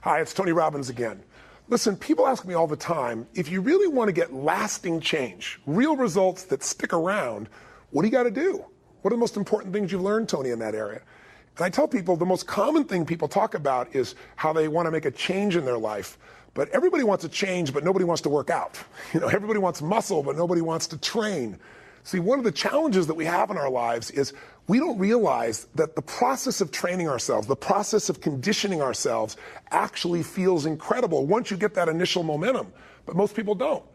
Hi, it's Tony Robbins again. Listen, people ask me all the time, if you really want to get lasting change, real results that stick around, what do you got to do? What are the most important things you've learned, Tony, in that area? And I tell people the most common thing people talk about is how they want to make a change in their life. But everybody wants a change, but nobody wants to work out. Everybody wants muscle, but nobody wants to train. See, one of the challenges that we have in our lives is we don't realize that the process of training ourselves, the process of conditioning ourselves actually feels incredible once you get that initial momentum. But most people don't.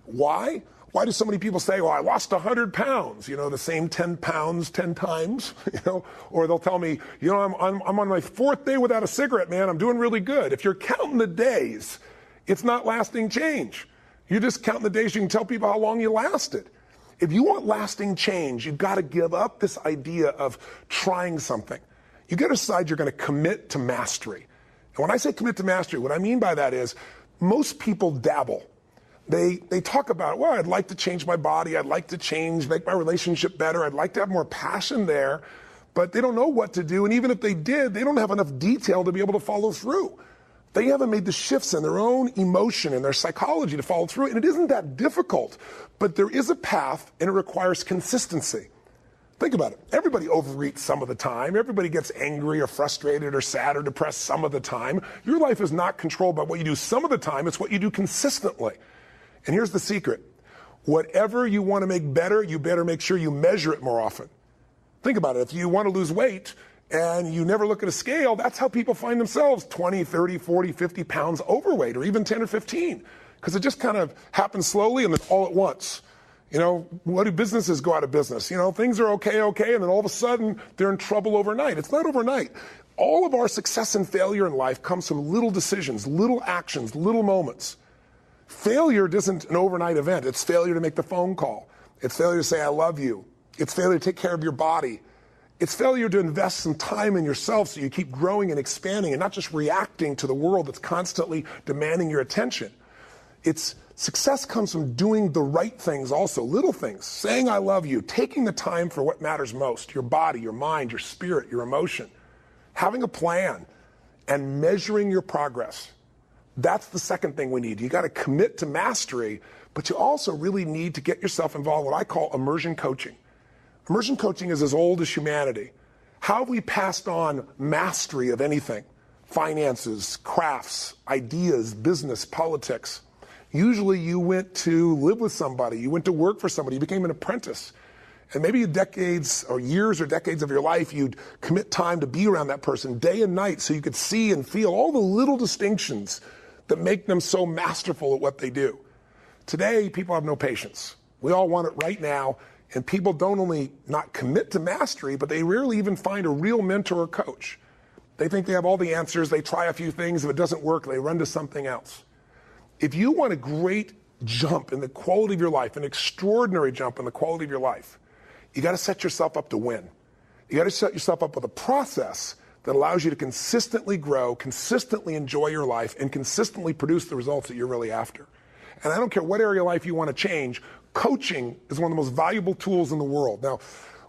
Why? Why do so many people say, well, I lost 100 pounds, the same 10 pounds 10 times, or they'll tell me, I'm on my 4th day without a cigarette, man, I'm doing really good. If you're counting the days, it's not lasting change. You're just counting the days you can tell people how long you lasted. If you want lasting change, you've got to give up this idea of trying something. You got to decide you're going to commit to mastery. And when I say commit to mastery, what I mean by that is most people dabble. They talk about, well, I'd like to change my body. I'd like to make my relationship better. I'd like to have more passion there. But they don't know what to do. And even if they did, they don't have enough detail to be able to follow through. They haven't made the shifts in their own emotion and their psychology to follow through. And it isn't that difficult. But there is a path, and it requires consistency. Think about it. Everybody overeats some of the time. Everybody gets angry or frustrated or sad or depressed some of the time. Your life is not controlled by what you do some of the time. It's what you do consistently. And here's the secret. Whatever you want to make better, you better make sure you measure it more often. Think about it. If you want to lose weight and you never look at a scale, that's how people find themselves 20, 30, 40, 50 pounds overweight, or even 10 or 15. Because it just kind of happens slowly and then all at once. What do businesses go out of business? Things are okay, and then all of a sudden they're in trouble overnight. It's not overnight. All of our success and failure in life comes from little decisions, little actions, little moments. Failure isn't an overnight event. It's failure to make the phone call. It's failure to say, I love you. It's failure to take care of your body. It's failure to invest some time in yourself so you keep growing and expanding and not just reacting to the world that's constantly demanding your attention. Success comes from doing the right things also, little things, saying I love you, taking the time for what matters most, your body, your mind, your spirit, your emotion, having a plan, and measuring your progress. That's the second thing we need. You got to commit to mastery, but you also really need to get yourself involved in what I call immersion coaching. Immersion coaching is as old as humanity. How have we passed on mastery of anything? Finances, crafts, ideas, business, politics. Usually you went to live with somebody, you went to work for somebody, you became an apprentice. And maybe decades or years or decades of your life, you'd commit time to be around that person day and night so you could see and feel all the little distinctions that make them so masterful at what they do. Today, people have no patience. We all want it right now, and people don't only not commit to mastery, but they rarely even find a real mentor or coach. They think they have all the answers, they try a few things, if it doesn't work, they run to something else. If you want a great jump in the quality of your life, an extraordinary jump in the quality of your life, you got to set yourself up to win. You got to set yourself up with a process that allows you to consistently grow, consistently enjoy your life, and consistently produce the results that you're really after. And I don't care what area of life you want to change, coaching is one of the most valuable tools in the world. Now,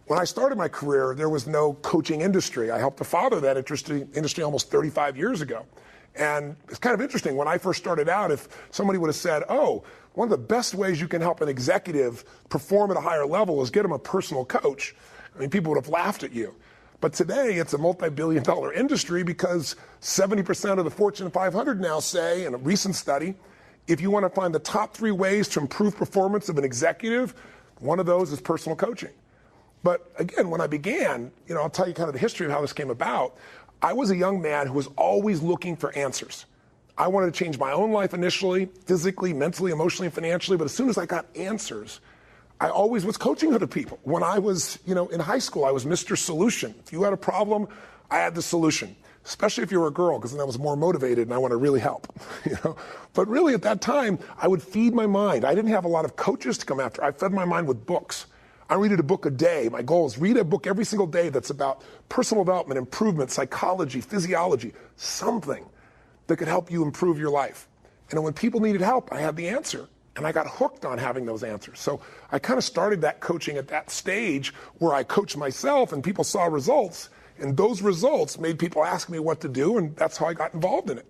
when I started my career, there was no coaching industry. I helped to father that industry almost 35 years ago. And it's kind of interesting. When I first started out, if somebody would have said, one of the best ways you can help an executive perform at a higher level is get them a personal coach, people would have laughed at you. But today, it's a multi-billion-dollar industry because 70% of the Fortune 500 now say, in a recent study, if you want to find the top 3 ways to improve performance of an executive, one of those is personal coaching. But again, when I began, I'll tell you kind of the history of how this came about. I was a young man who was always looking for answers. I wanted to change my own life initially, physically, mentally, emotionally, and financially, but as soon as I got answers, I always was coaching other people. When I was, in high school, I was Mr. Solution. If you had a problem, I had the solution, especially if you were a girl, because then I was more motivated and I want to really help, But really at that time, I would feed my mind. I didn't have a lot of coaches to come after. I fed my mind with books. I read a book a day. My goal is read a book every single day that's about personal development, improvement, psychology, physiology, something that could help you improve your life. And when people needed help, I had the answer. And I got hooked on having those answers. So I kind of started that coaching at that stage where I coached myself and people saw results. And those results made people ask me what to do, and that's how I got involved in it.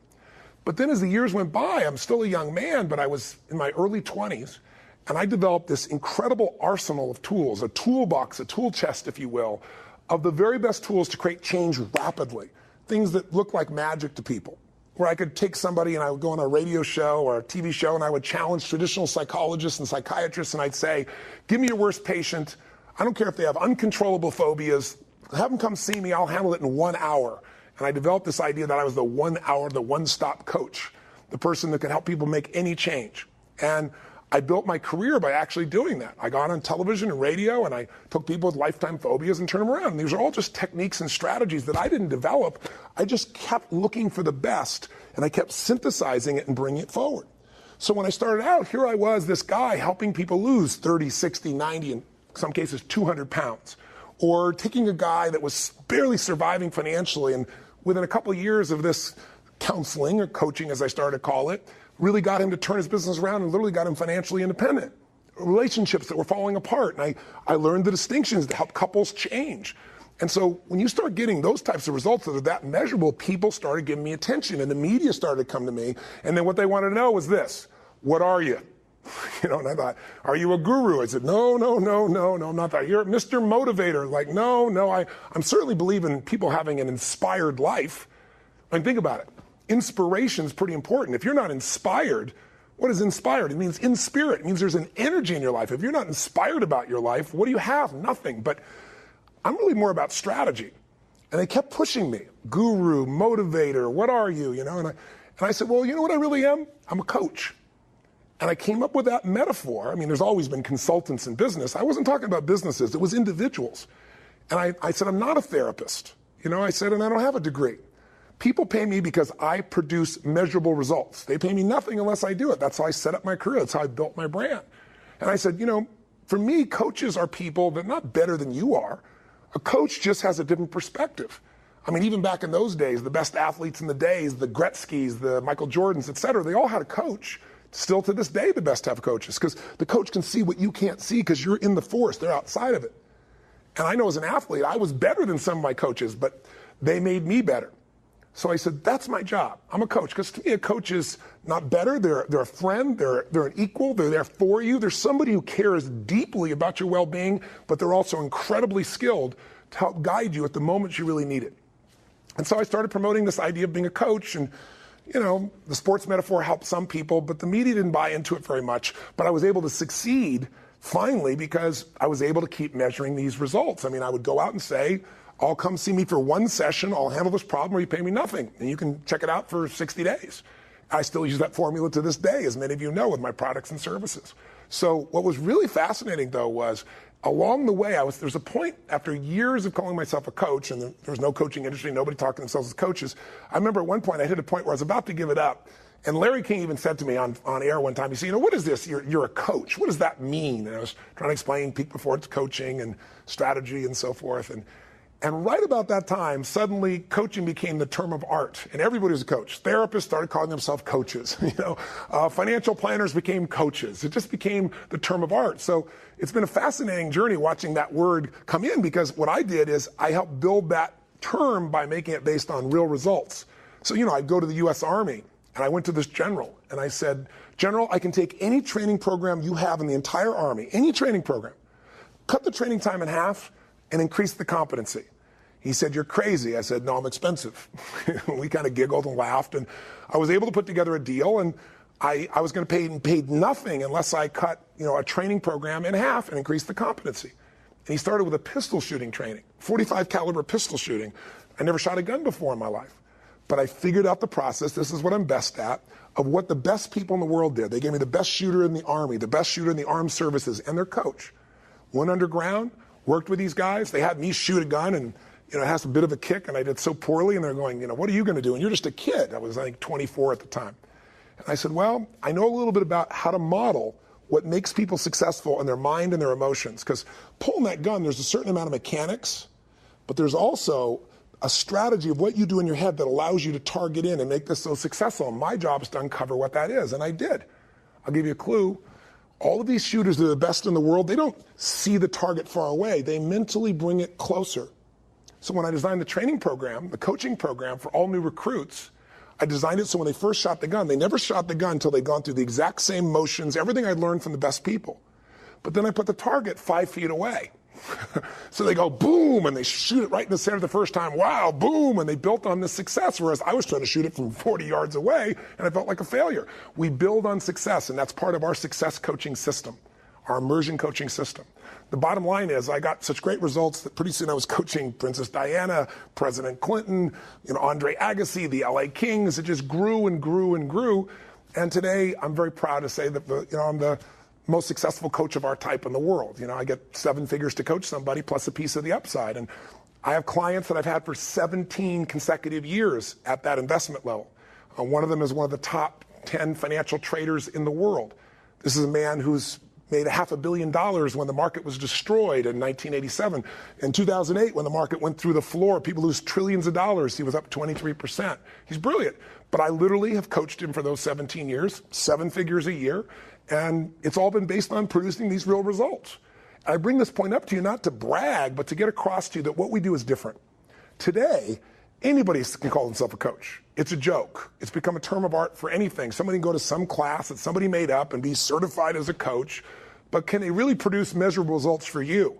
But then as the years went by, I'm still a young man, but I was in my early 20s, and I developed this incredible arsenal of tools, a toolbox, a tool chest, if you will, of the very best tools to create change rapidly, things that look like magic to people, where I could take somebody and I would go on a radio show or a TV show and I would challenge traditional psychologists and psychiatrists and I'd say, give me your worst patient. I don't care if they have uncontrollable phobias. Have them come see me. I'll handle it in 1 hour. And I developed this idea that I was the 1 hour, the one-stop coach, the person that could help people make any change. And I built my career by actually doing that. I got on television and radio, and I took people with lifetime phobias and turned them around. And these are all just techniques and strategies that I didn't develop. I just kept looking for the best, and I kept synthesizing it and bringing it forward. So when I started out, here I was, this guy helping people lose 30, 60, 90, in some cases 200 pounds. Or taking a guy that was barely surviving financially, and within a couple of years of this counseling, or coaching as I started to call it, really got him to turn his business around and literally got him financially independent. Relationships that were falling apart. And I learned the distinctions to help couples change. And so when you start getting those types of results that are that measurable, people started giving me attention and the media started to come to me. And then what they wanted to know was this: what are you? And I thought, are you a guru? I said, no, not that. You're Mr. Motivator. Like, no, I'm certainly believe in people having an inspired life. I mean, think about it. Inspiration is pretty important. If you're not inspired, what is inspired? It means in spirit. It means there's an energy in your life. If you're not inspired about your life, what do you have? Nothing. But I'm really more about strategy. And they kept pushing me. Guru, motivator, what are you? And I said, well, you know what I really am? I'm a coach. And I came up with that metaphor. I mean, there's always been consultants in business. I wasn't talking about businesses. It was individuals. And I said, I'm not a therapist. I said, and I don't have a degree. People pay me because I produce measurable results. They pay me nothing unless I do it. That's how I set up my career. That's how I built my brand. And I said, for me, coaches are people that are not better than you are. A coach just has a different perspective. I mean, even back in those days, the best athletes in the days, the Gretzkys, the Michael Jordans, et cetera, they all had a coach. Still to this day, the best have coaches, because the coach can see what you can't see because you're in the force. They're outside of it. And I know as an athlete, I was better than some of my coaches, but they made me better. So I said, that's my job. I'm a coach. Because to me, a coach is not better. They're a friend. They're an equal. They're there for you. They're somebody who cares deeply about your well-being, but they're also incredibly skilled to help guide you at the moment you really need it. And so I started promoting this idea of being a coach. And, the sports metaphor helped some people, but the media didn't buy into it very much. But I was able to succeed finally because I was able to keep measuring these results. I mean, I would go out and say, I'll come see me for one session, I'll handle this problem, or you pay me nothing. And you can check it out for 60 days. I still use that formula to this day, as many of you know, with my products and services. So what was really fascinating, though, was along the way, there's a point after years of calling myself a coach, and there was no coaching industry, nobody talking to themselves as coaches. I remember at one point I hit a point where I was about to give it up. And Larry King even said to me on air one time, he said, what is this? You're a coach. What does that mean? And I was trying to explain peak performance coaching and strategy and so forth. And right about that time, suddenly coaching became the term of art, and everybody was a coach. Therapists started calling themselves coaches. Financial planners became coaches. It just became the term of art. So it's been a fascinating journey watching that word come in, because what I did is I helped build that term by making it based on real results. So I'd go to the U.S. Army, and I went to this general, and I said, General, I can take any training program you have in the entire Army, any training program, cut the training time in half, and increase the competency. He said, you're crazy. I said, no, I'm expensive. We kind of giggled and laughed, and I was able to put together a deal, and I was going to pay nothing unless I cut a training program in half and increase the competency. And he started with a pistol shooting training, 45 caliber pistol shooting. I never shot a gun before in my life, but I figured out the process. This is what I'm best at, of what the best people in the world did. They gave me the best shooter in the Army, the best shooter in the armed services, and their coach. Went underground, worked with these guys. They had me shoot a gun, and it has a bit of a kick, and I did so poorly, and they're going, what are you going to do? And you're just a kid. I was, I think, 24 at the time. And I said, well, I know a little bit about how to model what makes people successful in their mind and their emotions. Because pulling that gun, there's a certain amount of mechanics, but there's also a strategy of what you do in your head that allows you to target in and make this so successful. And my job is to uncover what that is, and I did. I'll give you a clue. All of these shooters that are the best in the world, they don't see the target far away. They mentally bring it closer. So when I designed the training program, the coaching program for all new recruits, I designed it so when they first shot the gun, they never shot the gun until they'd gone through the exact same motions, everything I'd learned from the best people. But then I put the target 5 feet away. So they go boom, and they shoot it right in the center the first time. Wow, boom, and they built on this success, whereas I was trying to shoot it from 40 yards away, and I felt like a failure. We build on success, and that's part of our success coaching system, our immersion coaching system. The bottom line is I got such great results that pretty soon I was coaching Princess Diana, President Clinton, Andre Agassi, the LA Kings. It just grew and grew and grew. And today I'm very proud to say that I'm the most successful coach of our type in the world. I get 7 figures to coach somebody plus a piece of the upside. And I have clients that I've had for 17 consecutive years at that investment level. One of them is one of the top 10 financial traders in the world. This is a man who's made $500 million when the market was destroyed in 1987. In 2008, when the market went through the floor, people lose trillions of dollars. He was up 23%. He's brilliant. But I literally have coached him for those 17 years, 7 figures a year. And it's all been based on producing these real results. I bring this point up to you not to brag, but to get across to you that what we do is different. Today, anybody can call himself a coach. It's a joke. It's become a term of art for anything. Somebody can go to some class that somebody made up and be certified as a coach, but can they really produce measurable results for you?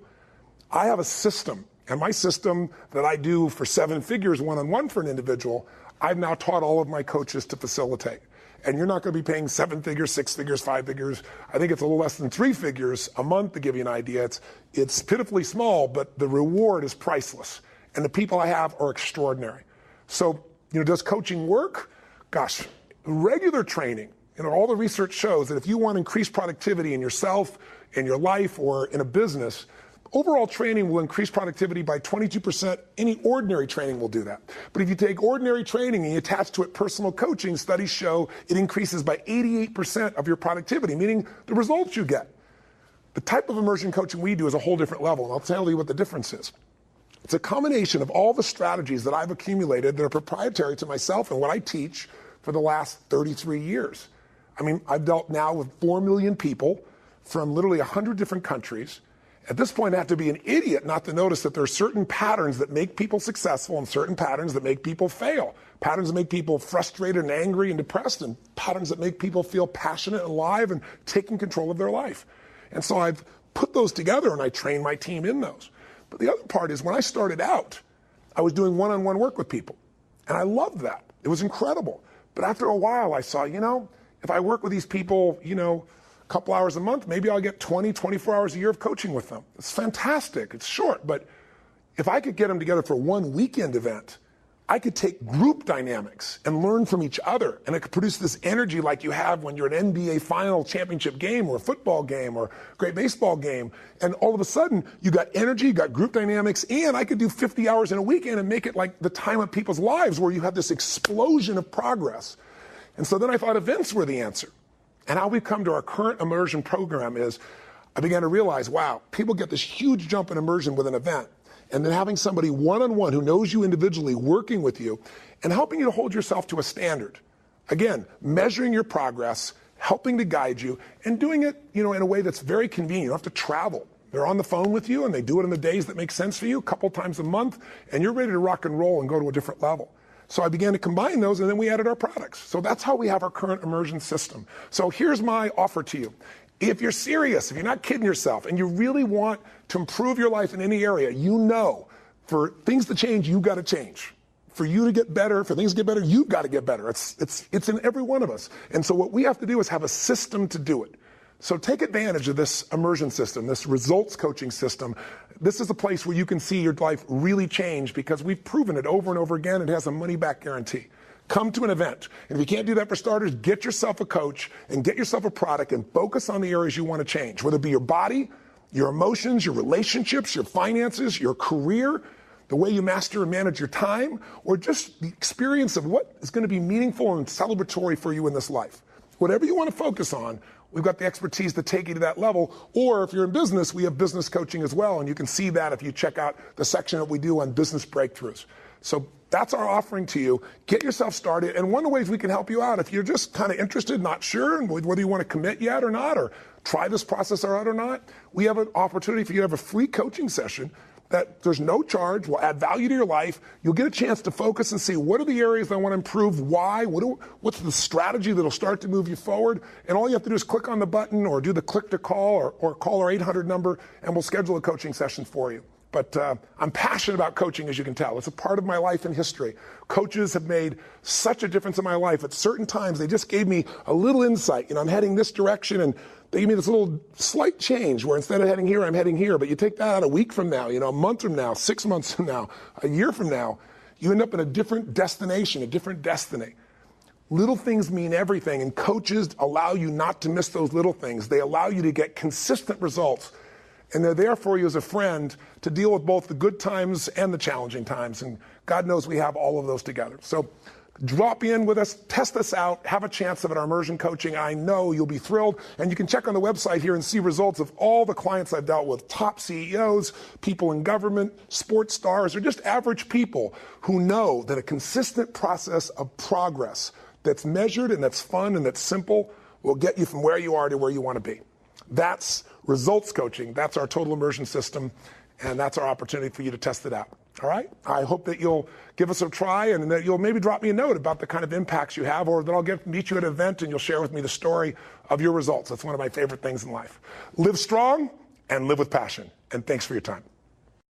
I have a system, and my system that I do for 7 figures one-on-one for an individual, I've now taught all of my coaches to facilitate. And you're not going to be paying 7 figures, 6 figures, 5 figures. I think it's a little less than 3 figures a month to give you an idea. It's pitifully small, but the reward is priceless. And the people I have are extraordinary. So, does coaching work? Gosh, regular training. All the research shows that if you want to increase productivity in yourself, in your life, or in a business, overall training will increase productivity by 22%. Any ordinary training will do that. But if you take ordinary training and you attach to it personal coaching, studies show it increases by 88% of your productivity, meaning the results you get. The type of immersion coaching we do is a whole different level, and I'll tell you what the difference is. It's a combination of all the strategies that I've accumulated that are proprietary to myself and what I teach for the last 33 years. I've dealt now with 4 million people from literally 100 different countries. At this point, I have to be an idiot not to notice that there are certain patterns that make people successful and certain patterns that make people fail. Patterns that make people frustrated and angry and depressed, and patterns that make people feel passionate and alive and taking control of their life. And so I've put those together and I train my team in those. But the other part is when I started out, I was doing one-on-one work with people. And I loved that. It was incredible. But after a while, I saw, if I work with these people, a couple hours a month, maybe I'll get 20, 24 hours a year of coaching with them. It's fantastic. It's short. But if I could get them together for one weekend event, I could take group dynamics and learn from each other. And it could produce this energy like you have when you're an NBA final championship game or a football game or a great baseball game. And all of a sudden, you got energy, you got group dynamics, and I could do 50 hours in a weekend and make it like the time of people's lives where you have this explosion of progress. And so then I thought events were the answer. And how we've come to our current immersion program is I began to realize, wow, people get this huge jump in immersion with an event. And then having somebody one-on-one who knows you individually working with you and helping you to hold yourself to a standard. Again, measuring your progress, helping to guide you, and doing it, in a way that's very convenient. You don't have to travel. They're on the phone with you, and they do it in the days that make sense for you, a couple times a month, and you're ready to rock and roll and go to a different level. So I began to combine those, and then we added our products. So that's how we have our current immersion system. So here's my offer to you. If you're serious, if you're not kidding yourself, and you really want to improve your life in any area, for things to change, you've got to change. For you to get better, for things to get better, you've got to get better. It's in every one of us. And so what we have to do is have a system to do it. So take advantage of this immersion system, this results coaching system. This is a place where you can see your life really change because we've proven it over and over again. It has a money-back guarantee. Come to an event. And if you can't do that for starters, get yourself a coach and get yourself a product and focus on the areas you want to change, whether it be your body, your emotions, your relationships, your finances, your career, the way you master and manage your time, or just the experience of what is going to be meaningful and celebratory for you in this life. Whatever you want to focus on, we've got the expertise to take you to that level. Or if you're in business, we have business coaching as well. And you can see that if you check out the section that we do on business breakthroughs. So that's our offering to you. Get yourself started. And one of the ways we can help you out, if you're just kind of interested, not sure, and whether you want to commit yet or not, or try this process out or not, we have an opportunity for you to have a free coaching session that there's no charge, will add value to your life. You'll get a chance to focus and see what are the areas I want to improve, why, what's the strategy that'll start to move you forward. And all you have to do is click on the button or do the click to call or call our 800 number, and we'll schedule a coaching session for you. But I'm passionate about coaching, as you can tell. It's a part of my life and history. Coaches have made such a difference in my life. At certain times, they just gave me a little insight. I'm heading this direction, and they give me this little slight change where instead of heading here, I'm heading here. But you take that out a week from now, a month from now, 6 months from now, a year from now, you end up in a different destination, a different destiny. Little things mean everything, and coaches allow you not to miss those little things. They allow you to get consistent results, and they're there for you as a friend to deal with both the good times and the challenging times, and God knows we have all of those together. So drop in with us, test us out, have a chance of it, our immersion coaching. I know you'll be thrilled. And you can check on the website here and see results of all the clients I've dealt with, top CEOs, people in government, sports stars, or just average people who know that a consistent process of progress that's measured and that's fun and that's simple will get you from where you are to where you want to be. That's results coaching. That's our total immersion system, and that's our opportunity for you to test it out. All right? I hope that you'll give us a try and that you'll maybe drop me a note about the kind of impacts you have, or that I'll meet you at an event and you'll share with me the story of your results. That's one of my favorite things in life. Live strong and live with passion. And thanks for your time.